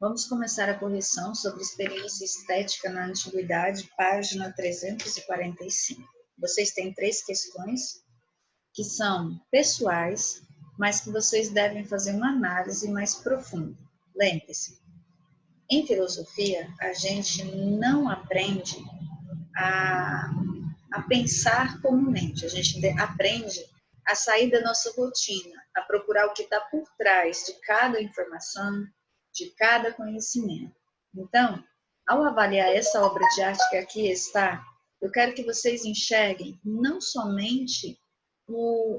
Vamos começar a correção sobre experiência estética na antiguidade, página 345. Vocês têm 3 questões que são pessoais, mas que vocês devem fazer uma análise mais profunda. Lembre-se, em filosofia, a gente não aprende a, a pensar comumente, a gente aprende a sair da nossa rotina, a procurar o que está por trás de cada informação, de cada conhecimento. Então, ao avaliar essa obra de arte que aqui está, eu quero que vocês enxerguem não somente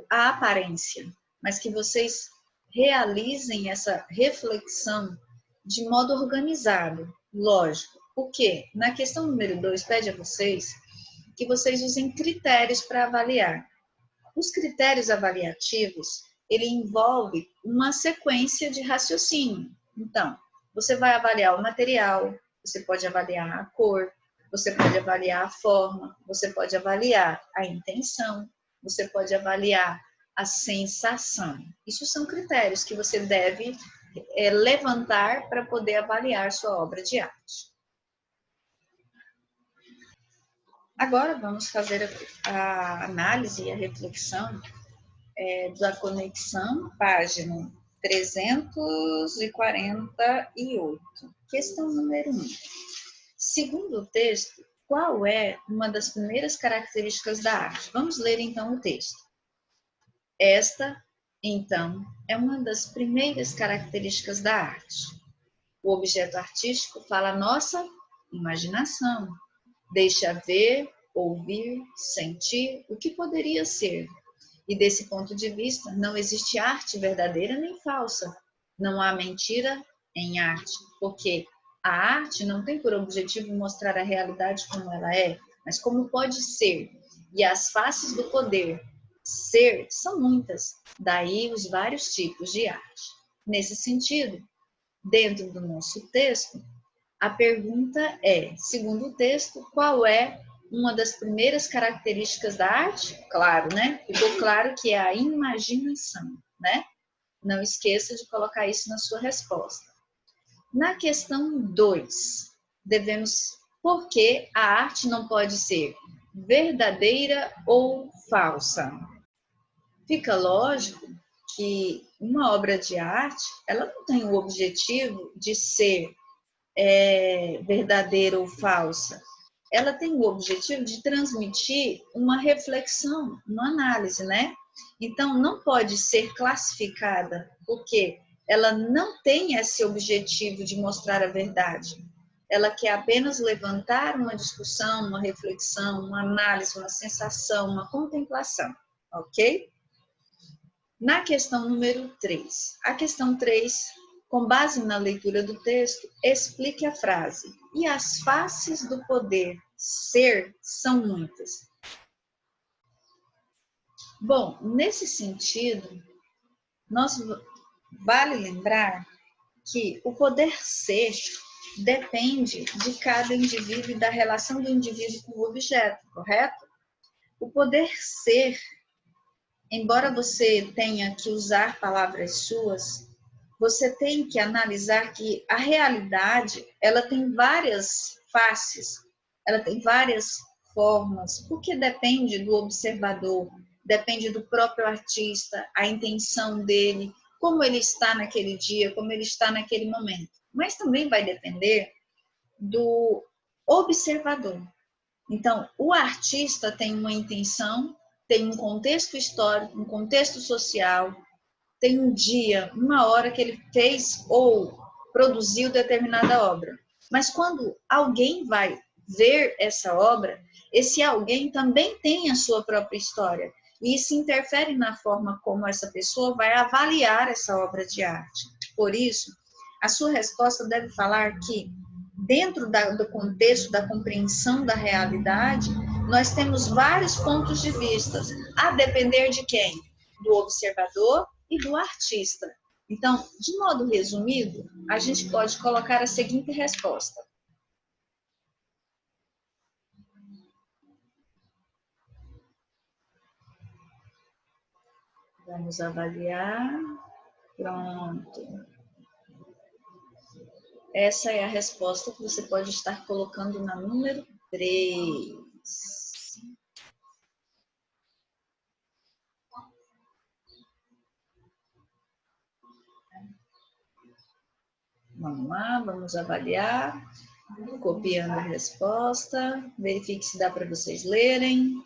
a aparência, mas que vocês realizem essa reflexão de modo organizado, lógico. Porque na questão número 2 pede a vocês que vocês usem critérios para avaliar. Os critérios avaliativos, ele envolve uma sequência de raciocínio. Então, você vai avaliar o material, você pode avaliar a cor, você pode avaliar a forma, você pode avaliar a intenção, você pode avaliar a sensação. Isso são critérios que você deve levantar para poder avaliar sua obra de arte. Agora vamos fazer a análise e a reflexão da conexão, página 348. Questão número 1. Segundo o texto, qual é uma das primeiras características da arte? Vamos ler então o texto. Esta, então, é uma das primeiras características da arte. O objeto artístico fala a nossa imaginação, deixa ver, ouvir, sentir o que poderia ser. E desse ponto de vista, não existe arte verdadeira nem falsa. Não há mentira em arte, porque a arte não tem por objetivo mostrar a realidade como ela é, mas como pode ser. E as faces do poder ser são muitas, daí os vários tipos de arte. Nesse sentido, dentro do nosso texto, a pergunta é, segundo o texto, qual é uma das primeiras características da arte? Claro, né? Ficou claro que é a imaginação, né? Não esqueça de colocar isso na sua resposta. Na questão 2, por que a arte não pode ser verdadeira ou falsa? Fica lógico que uma obra de arte, ela não tem o objetivo de ser verdadeira ou falsa. Ela tem o objetivo de transmitir uma reflexão, uma análise, né? Então, não pode ser classificada, porque ela não tem esse objetivo de mostrar a verdade. Ela quer apenas levantar uma discussão, uma reflexão, uma análise, uma sensação, uma contemplação, ok? Na questão número 3, a questão 3, com base na leitura do texto, explique a frase. E as faces do poder ser são muitas. Bom, nesse sentido, vale lembrar que o poder ser depende de cada indivíduo e da relação do indivíduo com o objeto, correto? O poder ser, embora você tenha que usar palavras suas, você tem que analisar que a realidade, ela tem várias faces, ela tem várias formas, porque depende do observador, depende do próprio artista, a intenção dele, como ele está naquele dia, como ele está naquele momento. Mas também vai depender do observador. Então, o artista tem uma intenção, tem um contexto histórico, um contexto social, tem um dia, uma hora que ele fez ou produziu determinada obra. Mas quando alguém vai ver essa obra, esse alguém também tem a sua própria história. E isso interfere na forma como essa pessoa vai avaliar essa obra de arte. Por isso, a sua resposta deve falar que, dentro do contexto da compreensão da realidade, nós temos vários pontos de vista, a depender de quem? Do observador e do artista. Então, de modo resumido, a gente pode colocar a seguinte resposta. Vamos avaliar. Pronto. Essa é a resposta que você pode estar colocando na número 3. Vamos lá, vamos avaliar. Copiando a resposta. Verifique se dá para vocês lerem.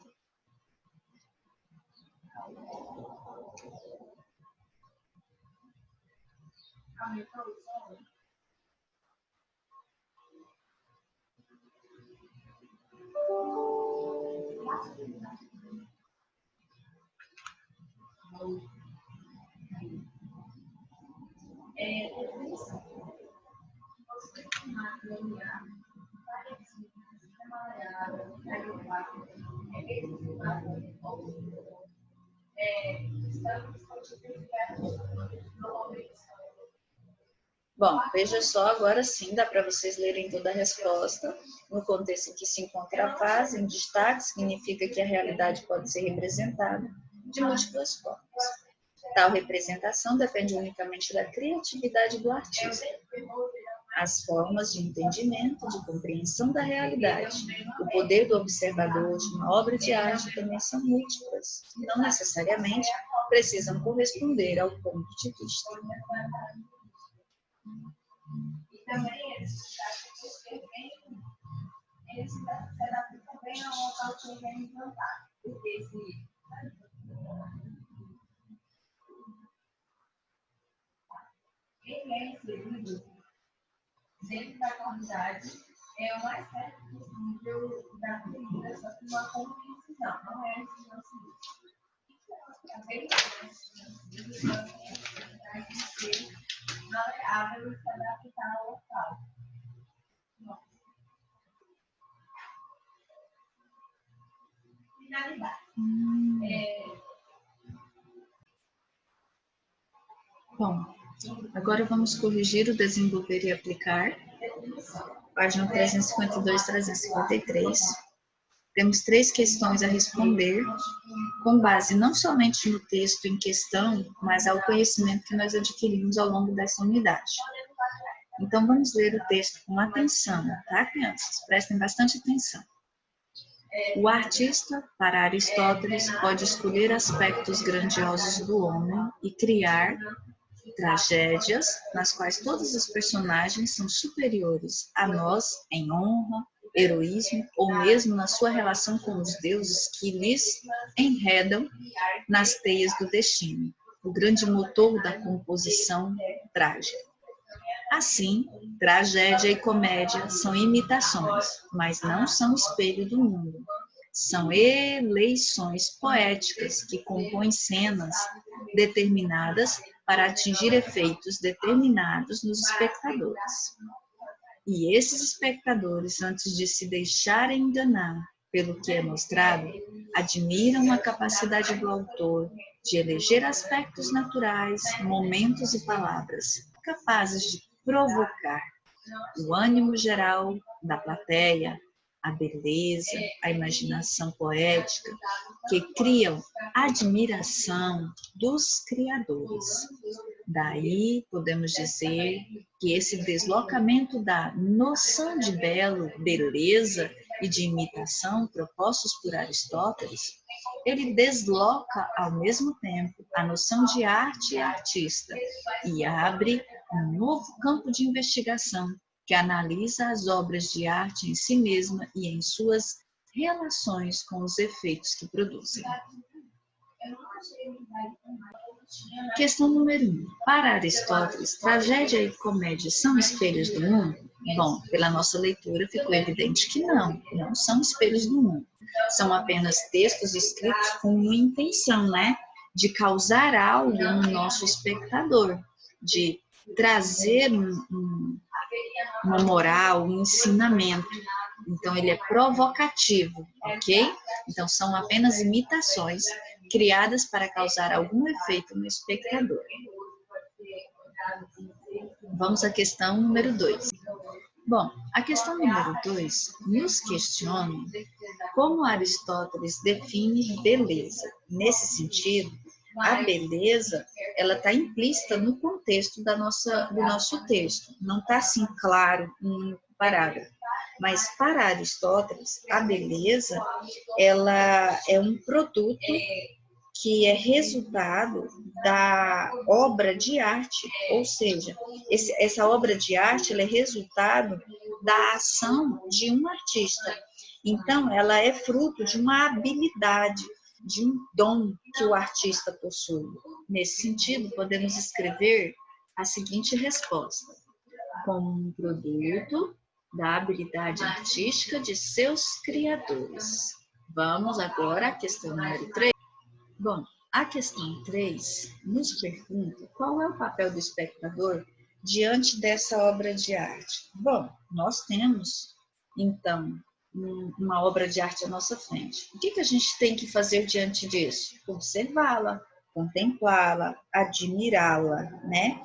Bom, veja só, agora sim dá para vocês lerem toda a resposta. No contexto em que se encontra a frase, em destaque, significa que a realidade pode ser representada de múltiplas formas. Tal representação depende unicamente da criatividade do artista. As formas de entendimento, de compreensão da realidade, o poder do observador de uma obra de arte também são múltiplas, e não necessariamente precisam corresponder ao ponto de vista. E também eles se adaptam também ao local que ele é implantado, porque ele é inserido dentro da quantidade é o mais perto possível da comida, só que uma compreensão, não é a incidência. Também a ser maleável e se adaptar ao local. Finalidade. Bom, agora vamos corrigir o desenvolver e aplicar. Página 352, 353. Temos 3 questões a responder, com base não somente no texto em questão, mas ao conhecimento que nós adquirimos ao longo dessa unidade. Então, vamos ler o texto com atenção, tá, crianças? Prestem bastante atenção. O artista, para Aristóteles, pode escolher aspectos grandiosos do homem e criar tragédias nas quais todos os personagens são superiores a nós em honra, heroísmo ou mesmo na sua relação com os deuses que lhes enredam nas teias do destino, o grande motor da composição trágica. Assim, tragédia e comédia são imitações, mas não são espelho do mundo. São eleições poéticas que compõem cenas determinadas para atingir efeitos determinados nos espectadores. E esses espectadores, antes de se deixarem enganar pelo que é mostrado, admiram a capacidade do autor de eleger aspectos naturais, momentos e palavras capazes de provocar o ânimo geral da plateia, a beleza, a imaginação poética, que criam admiração dos criadores. Daí, podemos dizer que esse deslocamento da noção de belo, beleza e de imitação propostos por Aristóteles, ele desloca ao mesmo tempo a noção de arte e artista e abre um novo campo de investigação que analisa as obras de arte em si mesma e em suas relações com os efeitos que produzem. Questão número 1. Para Aristóteles, tragédia e comédia são espelhos do mundo? Bom, pela nossa leitura ficou evidente que não são espelhos do mundo. São apenas textos escritos com uma intenção, de causar algo no nosso espectador, de trazer uma moral, um ensinamento. Então, ele é provocativo, ok? Então, são apenas imitações criadas para causar algum efeito no espectador. Vamos à questão número 2. Bom, a questão número 2 nos questiona como Aristóteles define beleza. Nesse sentido, A beleza, ela está implícita no contexto do nosso texto. Não está assim claro em um único parágrafo. Mas para Aristóteles, a beleza, ela é um produto que é resultado da obra de arte, ou seja, essa obra de arte ela é resultado da ação de um artista. Então, ela é fruto de uma habilidade, de um dom que o artista possui. Nesse sentido, podemos escrever a seguinte resposta: como um produto da habilidade artística de seus criadores. Vamos agora à questão número 3. Bom, a questão 3 nos pergunta qual é o papel do espectador diante dessa obra de arte. Bom, nós temos, então, uma obra de arte à nossa frente. O que a gente tem que fazer diante disso? Observá-la, contemplá-la, admirá-la, né?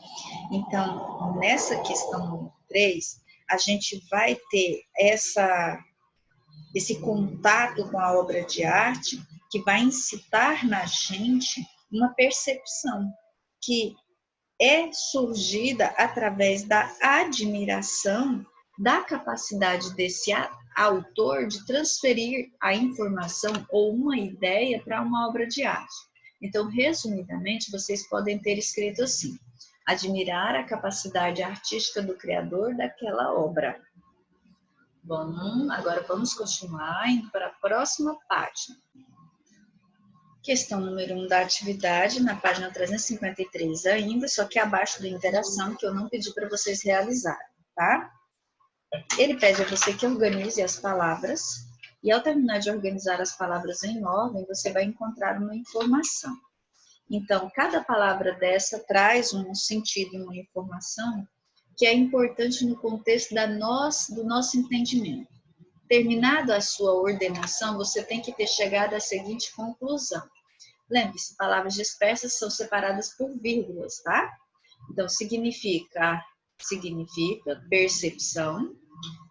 Então, nessa questão 3, a gente vai ter esse contato com a obra de arte que vai incitar na gente uma percepção que é surgida através da admiração da capacidade desse autor de transferir a informação ou uma ideia para uma obra de arte. Então, resumidamente, vocês podem ter escrito assim: admirar a capacidade artística do criador daquela obra. Bom, agora vamos continuar indo para a próxima página. Questão número 1 da atividade, na página 353 ainda, só que abaixo da interação, que eu não pedi para vocês realizarem, tá? Ele pede a você que organize as palavras, e ao terminar de organizar as palavras em ordem, você vai encontrar uma informação. Então, cada palavra dessa traz um sentido e uma informação que é importante no contexto do nosso entendimento. Terminado a sua ordenação, você tem que ter chegado à seguinte conclusão. Lembre-se, palavras dispersas são separadas por vírgulas, tá? Então, significa percepção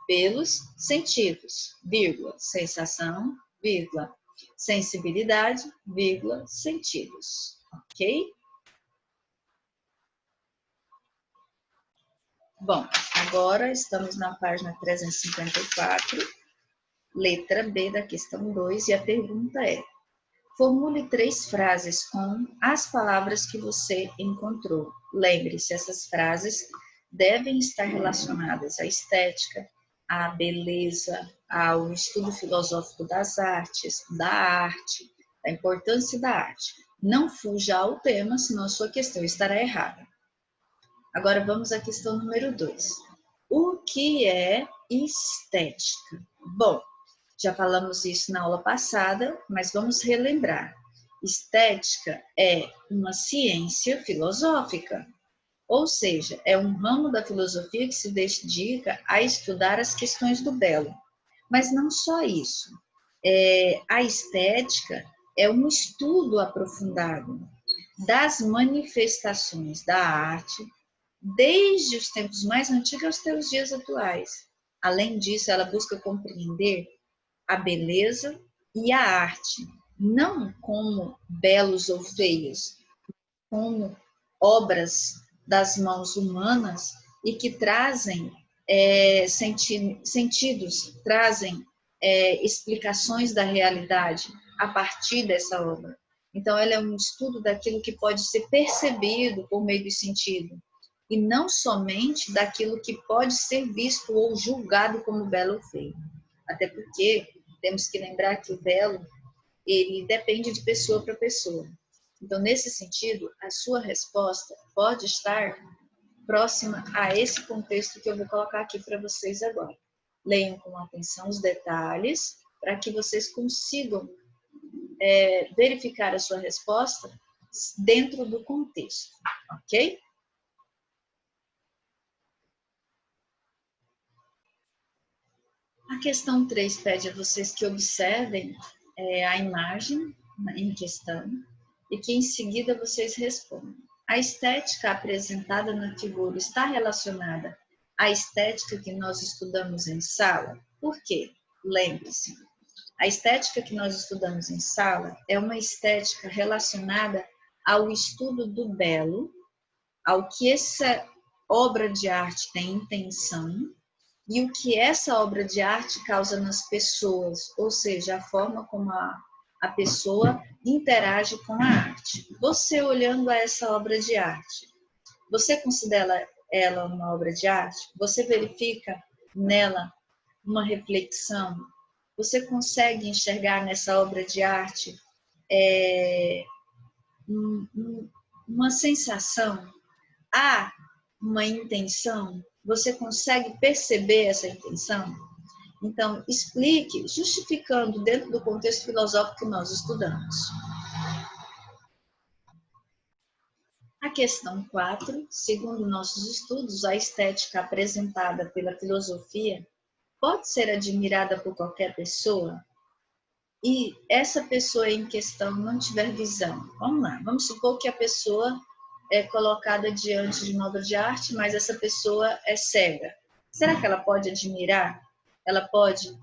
pelos sentidos, vírgula, sensação, vírgula, sensibilidade, vírgula, sentidos, ok? Bom, agora estamos na página 354, letra B da questão 2, e a pergunta é: formule 3 frases com as palavras que você encontrou. Lembre-se, essas frases devem estar relacionadas à estética, à beleza, ao estudo filosófico das artes, da arte, da importância da arte. Não fuja ao tema, senão a sua questão estará errada. Agora vamos à questão número 2. O que é estética? Bom, já falamos isso na aula passada, mas vamos relembrar. Estética é uma ciência filosófica, ou seja, é um ramo da filosofia que se dedica a estudar as questões do belo. Mas não só isso. A estética é um estudo aprofundado das manifestações da arte, desde os tempos mais antigos até os dias atuais. Além disso, ela busca compreender a beleza e a arte, não como belos ou feios, como obras das mãos humanas e que trazem sentidos, trazem explicações da realidade a partir dessa obra. Então, ela é um estudo daquilo que pode ser percebido por meio do sentido, e não somente daquilo que pode ser visto ou julgado como belo ou feio. Até porque temos que lembrar que o belo, ele depende de pessoa para pessoa. Então, nesse sentido, a sua resposta pode estar próxima a esse contexto que eu vou colocar aqui para vocês agora. Leiam com atenção os detalhes para que vocês consigam verificar a sua resposta dentro do contexto, ok? A questão 3 pede a vocês que observem a imagem em questão e que em seguida vocês respondam. A estética apresentada na figura está relacionada à estética que nós estudamos em sala? Por quê? Lembre-se, a estética que nós estudamos em sala é uma estética relacionada ao estudo do belo, ao que essa obra de arte tem intenção e o que essa obra de arte causa nas pessoas, ou seja, a forma como a pessoa interage com a arte. Você olhando a essa obra de arte, você considera ela uma obra de arte? Você verifica nela uma reflexão? Você consegue enxergar nessa obra de arte uma sensação? Há uma intenção? Você consegue perceber essa intenção? Então, explique, justificando dentro do contexto filosófico que nós estudamos. A questão 4, segundo nossos estudos, a estética apresentada pela filosofia pode ser admirada por qualquer pessoa e essa pessoa em questão não tiver visão. Vamos lá, vamos supor que a pessoa é colocada diante de uma obra de arte, mas essa pessoa é cega. Será que ela pode admirar? Ela pode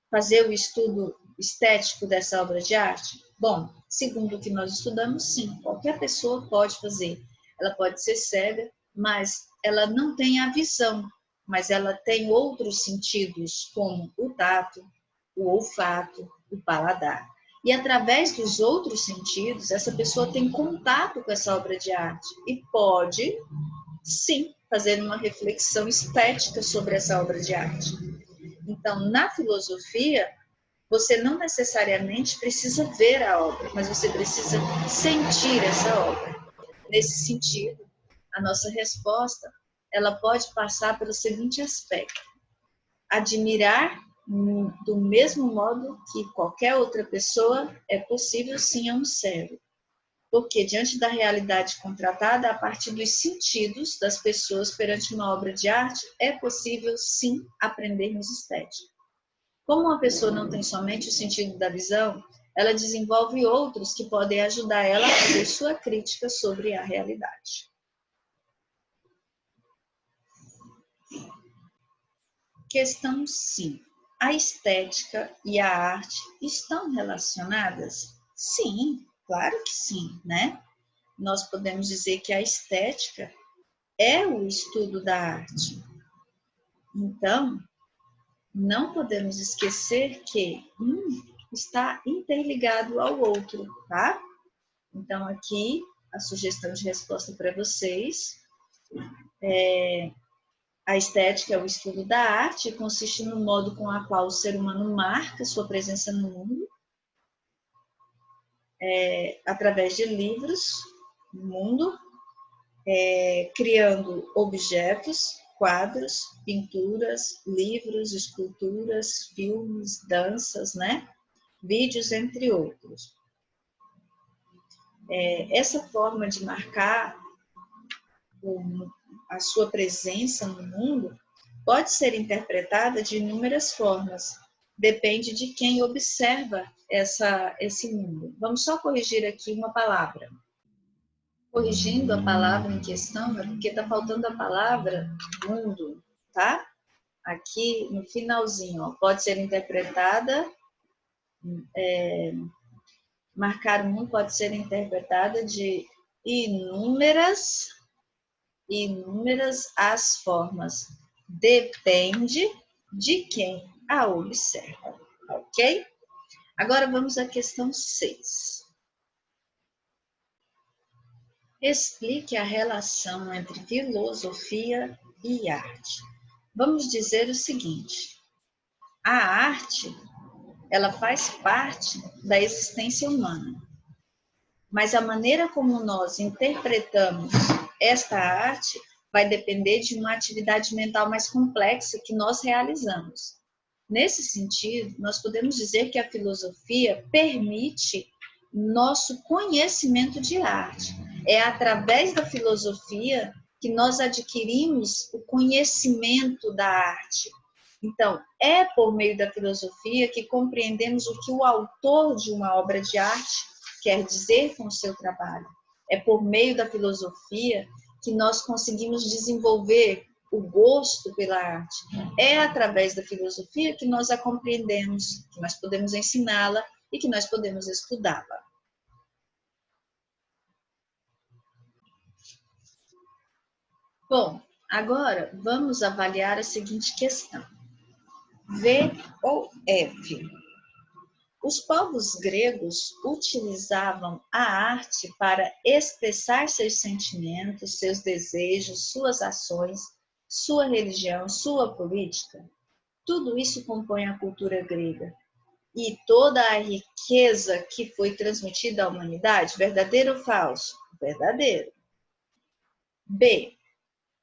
fazer o estudo estético dessa obra de arte? Bom, segundo o que nós estudamos, sim, qualquer pessoa pode fazer. Ela pode ser cega, mas ela não tem a visão, mas ela tem outros sentidos, como o tato, o olfato, o paladar. E através dos outros sentidos, essa pessoa tem contato com essa obra de arte e pode, sim, fazer uma reflexão estética sobre essa obra de arte. Então, na filosofia, você não necessariamente precisa ver a obra, mas você precisa sentir essa obra. Nesse sentido, a nossa resposta, ela pode passar pelo seguinte aspecto: admirar do mesmo modo que qualquer outra pessoa é possível sim a um cego. Porque diante da realidade contratada, a partir dos sentidos das pessoas perante uma obra de arte, é possível sim aprendermos estética. Como uma pessoa não tem somente o sentido da visão, ela desenvolve outros que podem ajudar ela a fazer sua crítica sobre a realidade. Questão 5. A estética e a arte estão relacionadas? Sim, claro que sim, né? Nós podemos dizer que a estética é o estudo da arte. Então, não podemos esquecer que um está interligado ao outro, tá? Então, aqui, a sugestão de resposta para vocês a estética é o estudo da arte e consiste no modo com o qual o ser humano marca sua presença no mundo, através de livros, no mundo, criando objetos, quadros, pinturas, livros, esculturas, filmes, danças, né? Vídeos, entre outros. Essa forma de marcar a sua presença no mundo pode ser interpretada de inúmeras formas. Depende de quem observa esse mundo. Vamos só corrigir aqui uma palavra. Corrigindo a palavra em questão, é porque está faltando a palavra mundo, tá? Aqui no finalzinho, ó, pode ser interpretada, marcar o mundo pode ser interpretada de inúmeras as formas. Depende de quem a observa, ok? Agora vamos à questão 6. Explique a relação entre filosofia e arte. Vamos dizer o seguinte: a arte, ela faz parte da existência humana, mas a maneira como nós interpretamos esta arte vai depender de uma atividade mental mais complexa que nós realizamos. Nesse sentido, nós podemos dizer que a filosofia permite nosso conhecimento de arte. É através da filosofia que nós adquirimos o conhecimento da arte. Então, é por meio da filosofia que compreendemos o que o autor de uma obra de arte quer dizer com o seu trabalho. É por meio da filosofia que nós conseguimos desenvolver o gosto pela arte. É através da filosofia que nós a compreendemos, que nós podemos ensiná-la e que nós podemos estudá-la. Bom, agora vamos avaliar a seguinte questão. V ou F? Os povos gregos utilizavam a arte para expressar seus sentimentos, seus desejos, suas ações, sua religião, sua política. Tudo isso compõe a cultura grega. E toda a riqueza que foi transmitida à humanidade, verdadeiro ou falso? Verdadeiro. B.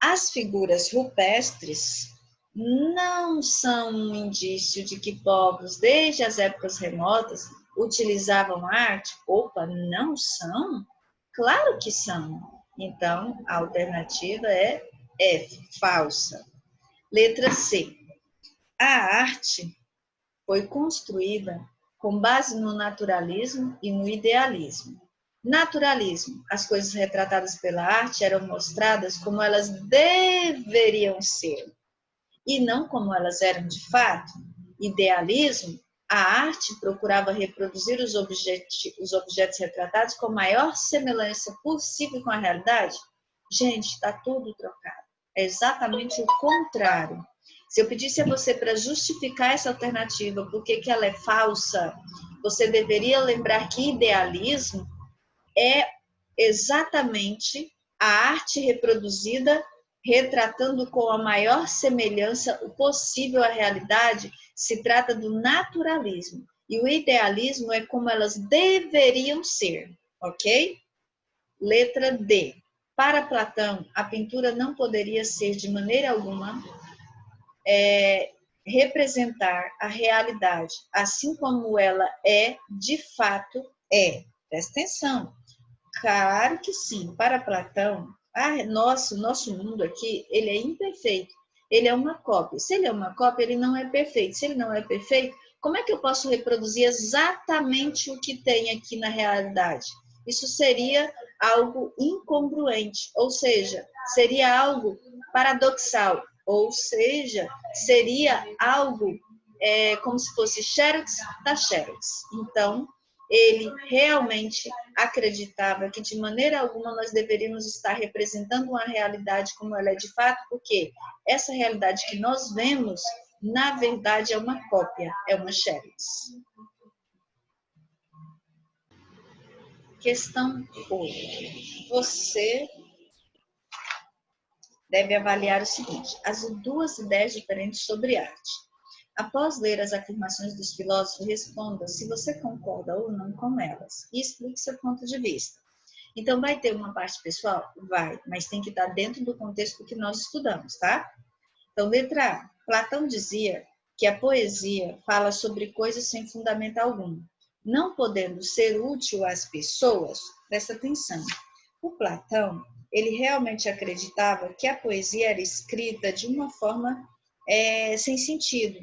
As figuras rupestres não são um indício de que povos, desde as épocas remotas, utilizavam arte? Opa, não são? Claro que são. Então, a alternativa é F, falsa. Letra C. A arte foi construída com base no naturalismo e no idealismo. Naturalismo. As coisas retratadas pela arte eram mostradas como elas deveriam ser e não como elas eram de fato. Idealismo. A arte procurava reproduzir os objetos retratados com a maior semelhança possível com a realidade. Gente, está tudo trocado. É exatamente o contrário. Se eu pedisse a você para justificar essa alternativa, por que ela é falsa, você deveria lembrar que idealismo é exatamente a arte reproduzida, retratando com a maior semelhança o possível à realidade. Se trata do naturalismo. E o idealismo é como elas deveriam ser, ok? Letra D. Para Platão, a pintura não poderia ser de maneira alguma representar a realidade, assim como ela é, de fato, é. Presta atenção. Claro que sim. Para Platão, nosso mundo aqui, ele é imperfeito. Ele é uma cópia. Se ele é uma cópia, ele não é perfeito. Se ele não é perfeito, como é que eu posso reproduzir exatamente o que tem aqui na realidade? Isso seria algo incongruente, ou seja, seria algo paradoxal, ou seja, seria algo como se fosse xerox da xerox. Então, ele realmente acreditava que de maneira alguma nós deveríamos estar representando uma realidade como ela é de fato, porque essa realidade que nós vemos, na verdade, é uma cópia, é uma xerox. Questão 8. Você deve avaliar o seguinte: as duas ideias diferentes sobre arte. Após ler as afirmações dos filósofos, responda se você concorda ou não com elas e explique seu ponto de vista. Então, vai ter uma parte pessoal? Vai, mas tem que estar dentro do contexto que nós estudamos, tá? Então, letra A. Platão dizia que a poesia fala sobre coisas sem fundamento algum, não podendo ser útil às pessoas. Presta atenção. O Platão, ele realmente acreditava que a poesia era escrita de uma forma sem sentido,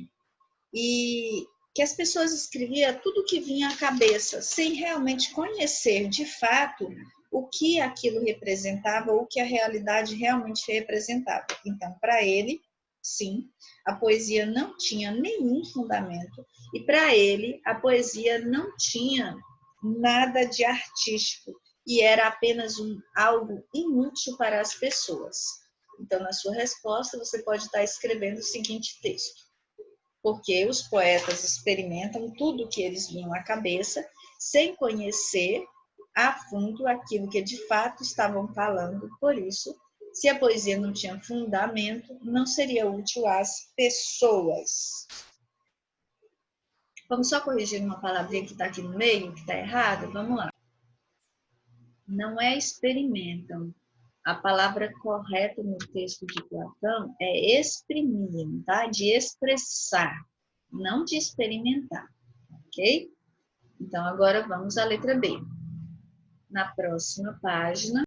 e que as pessoas escreviam tudo que vinha à cabeça, sem realmente conhecer de fato o que aquilo representava, ou o que a realidade realmente representava. Então, para ele, sim, a poesia não tinha nenhum fundamento, e para ele, a poesia não tinha nada de artístico, e era apenas algo inútil para as pessoas. Então, na sua resposta, você pode estar escrevendo o seguinte texto: porque os poetas experimentam tudo que eles vinham à cabeça, sem conhecer a fundo aquilo que de fato estavam falando. Por isso, se a poesia não tinha fundamento, não seria útil às pessoas. Vamos só corrigir uma palavrinha que está aqui no meio, que está errada? Vamos lá. Não é experimentam. A palavra correta no texto de Platão é exprimir, tá? De expressar, não de experimentar, ok? Então, agora vamos à letra B. Na próxima página,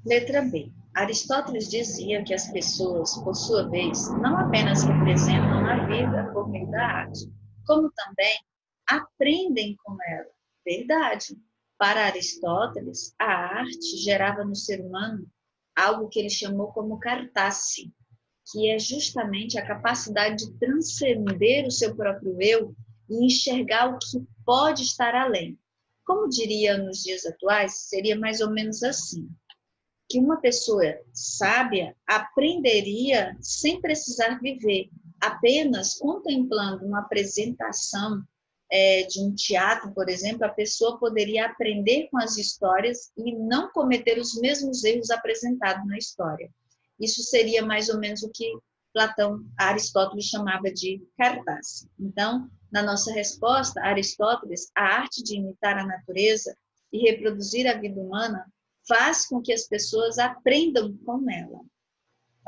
letra B. Aristóteles dizia que as pessoas, por sua vez, não apenas representam a vida por meio da arte, como também aprendem com ela. Verdade. Para Aristóteles, a arte gerava no ser humano algo que ele chamou como cartasse, que é justamente a capacidade de transcender o seu próprio eu e enxergar o que pode estar além. Como diria nos dias atuais, seria mais ou menos assim: que uma pessoa sábia aprenderia sem precisar viver, apenas contemplando uma apresentação de um teatro, por exemplo, a pessoa poderia aprender com as histórias e não cometer os mesmos erros apresentados na história. Isso seria mais ou menos o que Aristóteles chamava de cartaz. Então, na nossa resposta, Aristóteles, a arte de imitar a natureza e reproduzir a vida humana faz com que as pessoas aprendam com ela.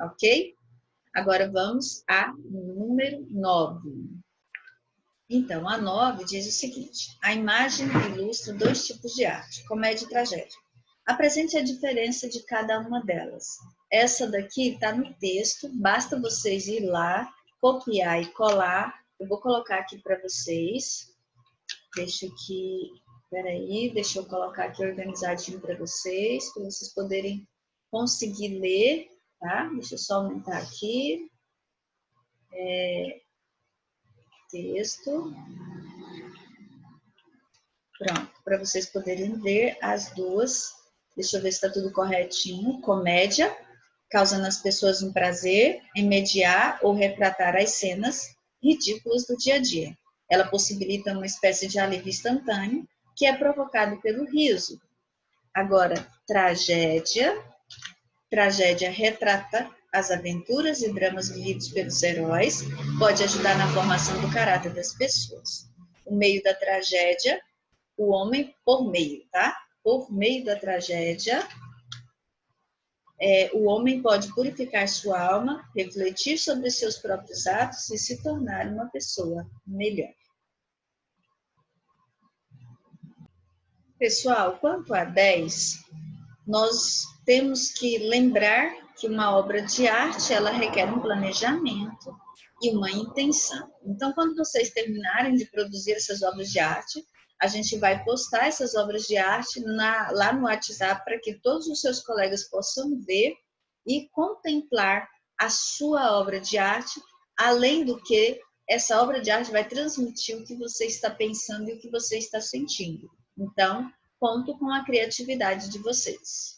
Ok? Agora vamos a número 9. Então, a 9 diz o seguinte: a imagem ilustra 2 tipos de arte, comédia e tragédia. Apresente a diferença de cada uma delas. Essa daqui está no texto, basta vocês ir lá, copiar e colar. Eu vou colocar aqui para vocês. Deixa eu colocar aqui organizadinho para vocês poderem conseguir ler, tá? Deixa eu só aumentar aqui. Texto. Pronto, para vocês poderem ver as duas. Deixa eu ver se está tudo corretinho. Comédia, causa nas pessoas um prazer em mediar ou retratar as cenas ridículas do dia a dia. Ela possibilita uma espécie de alívio instantâneo que é provocado pelo riso. Agora, tragédia retrata as aventuras e dramas vividos pelos heróis, pode ajudar na formação do caráter das pessoas. O meio da tragédia, o homem por meio, tá? Por meio da tragédia, o homem pode purificar sua alma, refletir sobre seus próprios atos e se tornar uma pessoa melhor. Pessoal, quanto a 10, nós temos que lembrar que uma obra de arte, ela requer um planejamento e uma intenção. Então, quando vocês terminarem de produzir essas obras de arte, a gente vai postar essas obras de arte lá no WhatsApp para que todos os seus colegas possam ver e contemplar a sua obra de arte, além do que essa obra de arte vai transmitir o que você está pensando e o que você está sentindo. Então, conto com a criatividade de vocês.